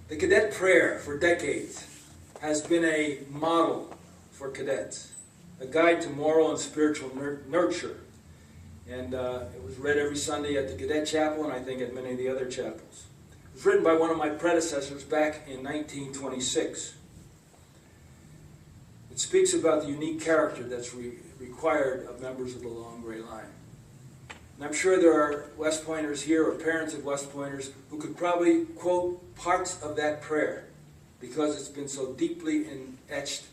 The cadet prayer for decades has been a model for cadets, a guide to moral and spiritual nurture. And it was read every Sunday at the cadet chapel and I think at many of the other chapels. It was written by one of my predecessors back in 1926. It speaks about the unique character that's required of members of the Long Gray Line. And I'm sure there are West Pointers here or parents of West Pointers who could probably quote parts of that prayer because it's been so deeply etched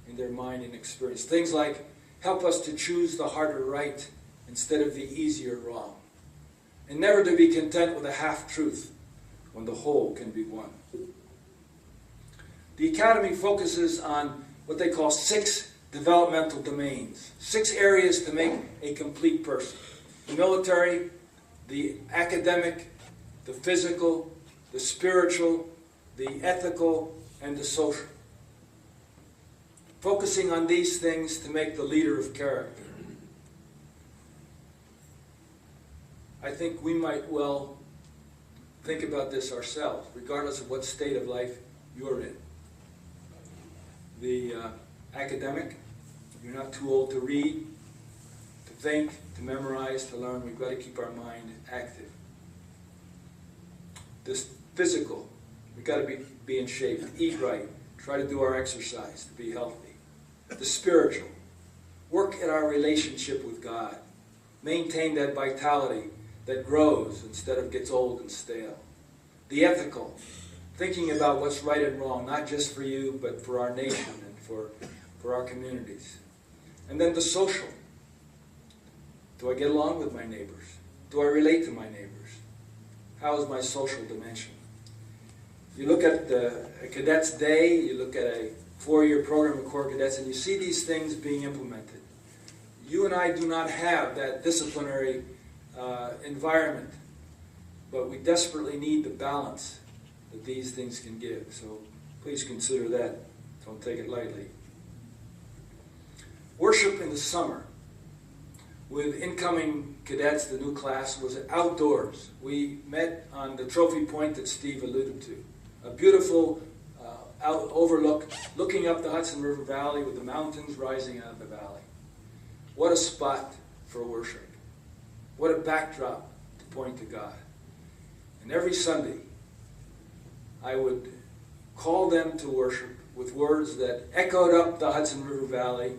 in their mind and experience. Things like, help us to choose the harder right instead of the easier wrong, and never to be content with a half-truth when the whole can be won. The Academy focuses on what they call 6 developmental domains, 6 areas to make a complete person. The military, the academic, the physical, the spiritual, the ethical, and the social. Focusing on these things to make the leader of character. I think we might well think about this ourselves, regardless of what state of life you're in. The academic, you're not too old to read, to think, to memorize, to learn. We've got to keep our mind active. This physical, we've got to be in shape, eat right, try to do our exercise, to be healthy. The spiritual, work at our relationship with God. Maintain that vitality that grows instead of gets old and stale. The ethical, thinking about what's right and wrong, not just for you, but for our nation and for our communities. And then the social. Do I get along with my neighbors? Do I relate to my neighbors? How is my social dimension? You look at a cadet's day, you look at a 4-year program of Corps Cadets, and you see these things being implemented. You and I do not have that disciplinary environment, but we desperately need the balance that these things can give. So please consider that. Don't take it lightly. Worship in the summer with incoming cadets, the new class, was outdoors. We met on the trophy point that Steve alluded to. A beautiful overlook, looking up the Hudson River Valley with the mountains rising out of the valley. What a spot for worship. What a backdrop to point to God. And every Sunday, I would call them to worship with words that echoed up the Hudson River Valley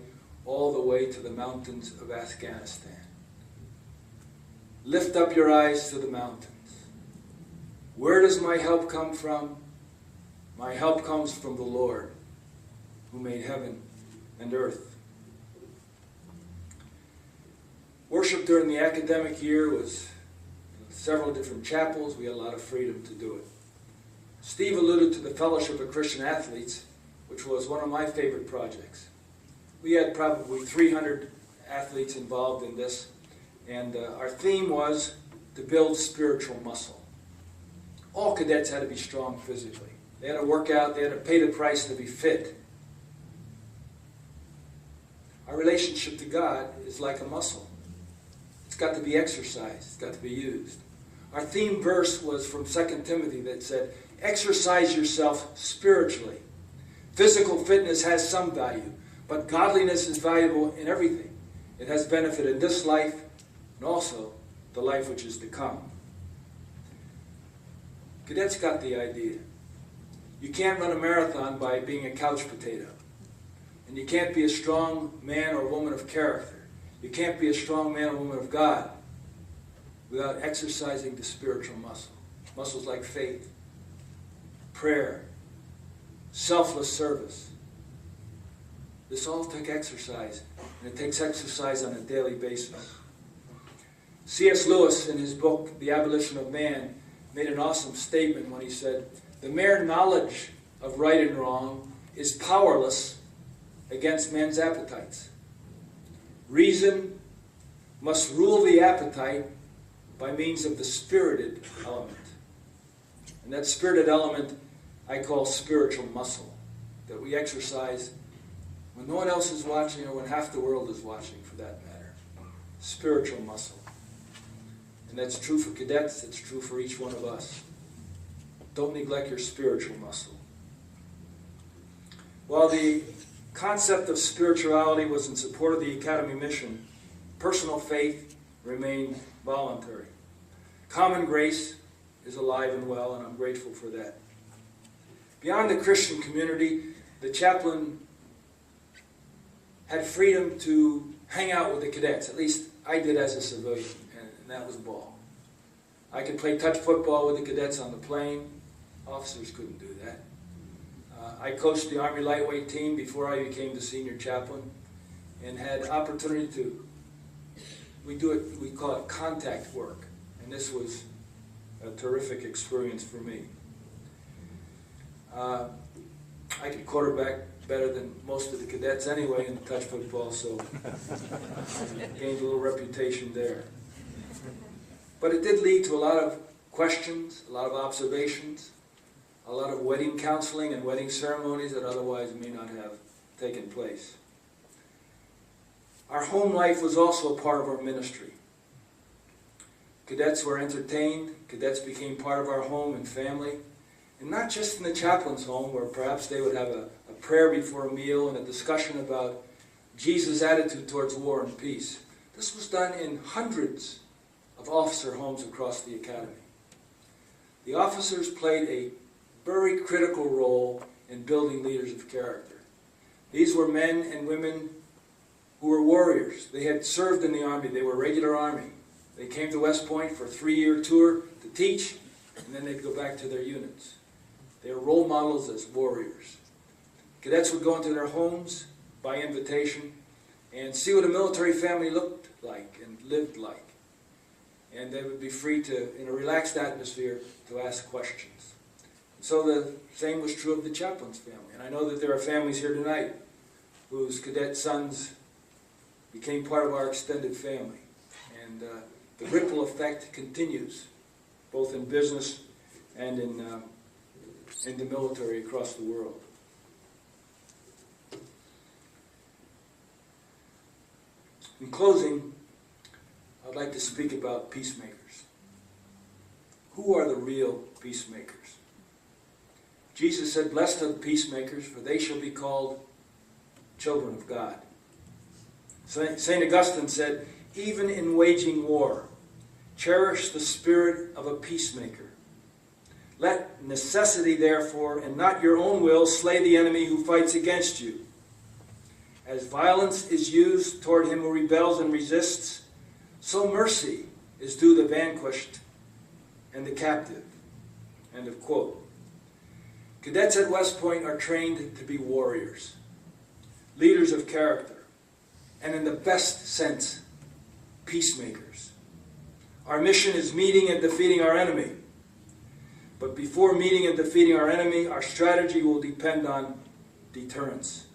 all the way to the mountains of Afghanistan. Lift up your eyes to the mountains. Where does my help come from? My help comes from the Lord, who made heaven and earth. Worship during the academic year was several different chapels. We had a lot of freedom to do it. Steve alluded to the Fellowship of Christian Athletes, which was one of my favorite projects. We had probably 300 athletes involved in this, and our theme was to build spiritual muscle. All cadets had to be strong physically. They had to work out, they had to pay the price to be fit. Our relationship to God is like a muscle. It's got to be exercised, it's got to be used. Our theme verse was from 2 Timothy that said, exercise yourself spiritually. Physical fitness has some value, but godliness is valuable in everything. It has benefit in this life and also the life which is to come. Cadets got the idea. You can't run a marathon by being a couch potato. And you can't be a strong man or woman of character. You can't be a strong man or woman of God without exercising the spiritual muscle. Muscles like faith, prayer, selfless service. This all took exercise, and it takes exercise on a daily basis. C.S. Lewis, in his book, The Abolition of Man, made an awesome statement when he said, the mere knowledge of right and wrong is powerless against man's appetites. Reason must rule the appetite by means of the spirited element. And that spirited element I call spiritual muscle, that we exercise when no one else is watching or when half the world is watching, for that matter. Spiritual muscle. And that's true for cadets, it's true for each one of us. don't neglect your spiritual muscle. While the concept of spirituality was in support of the Academy mission, personal faith remained voluntary. Common grace is alive and well, and I'm grateful for that. Beyond the Christian community, the chaplain had freedom to hang out with the cadets. At least I did as a civilian, and that was ball. I could play touch football with the cadets on the plane. Officers couldn't do that. I coached the Army lightweight team before I became the senior chaplain, and had opportunity to, we call it contact work, and this was a terrific experience for me. I could quarterback better than most of the cadets anyway in touch football, so gained a little reputation there. But it did lead to a lot of questions, a lot of observations, a lot of wedding counseling and wedding ceremonies that otherwise may not have taken place. Our home life was also a part of our ministry. Cadets were entertained, cadets became part of our home and family, and not just in the chaplain's home, where perhaps they would have a prayer before a meal and a discussion about Jesus' attitude towards war and peace. This was done in hundreds of officer homes across the academy. The officers played a very critical role in building leaders of character. These were men and women who were warriors. They had served in the Army. They were regular Army. They came to West Point for a 3-year tour to teach, and then they'd go back to their units. They were role models as warriors. Cadets would go into their homes by invitation and see what a military family looked like and lived like. And they would be free to, in a relaxed atmosphere, to ask questions. So the same was true of the chaplain's family. And I know that there are families here tonight whose cadet sons became part of our extended family. And the ripple effect continues, both in business and in the military across the world. In closing, I'd like to speak about peacemakers. Who are the real peacemakers? Jesus said, "Blessed are the peacemakers, for they shall be called children of God." St. Augustine said, "Even in waging war, cherish the spirit of a peacemaker. Let necessity, therefore, and not your own will, slay the enemy who fights against you. As violence is used toward him who rebels and resists, so mercy is due the vanquished and the captive." End of quote. Cadets at West Point are trained to be warriors, leaders of character, and in the best sense, peacemakers. Our mission is meeting and defeating our enemy. But before meeting and defeating our enemy, our strategy will depend on deterrence.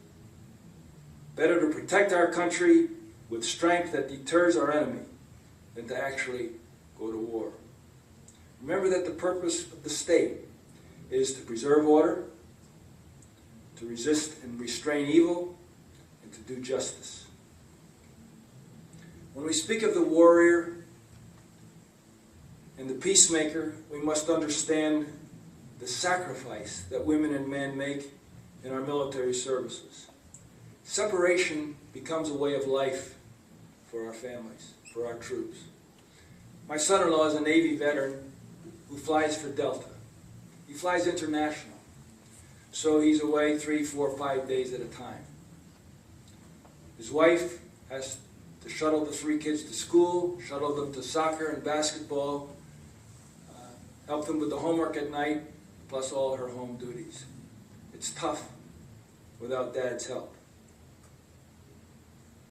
Better to protect our country with strength that deters our enemy than to actually go to war. Remember that the purpose of the state is to preserve order, to resist and restrain evil, and to do justice. When we speak of the warrior and the peacemaker, we must understand the sacrifice that women and men make in our military services. Separation becomes a way of life for our families, for our troops. My son-in-law is a Navy veteran who flies for Delta. He flies international, so he's away 3, 4, 5 days at a time. His wife has to shuttle the 3 kids to school, shuttle them to soccer and basketball, help them with the homework at night, plus all her home duties. It's tough without Dad's help.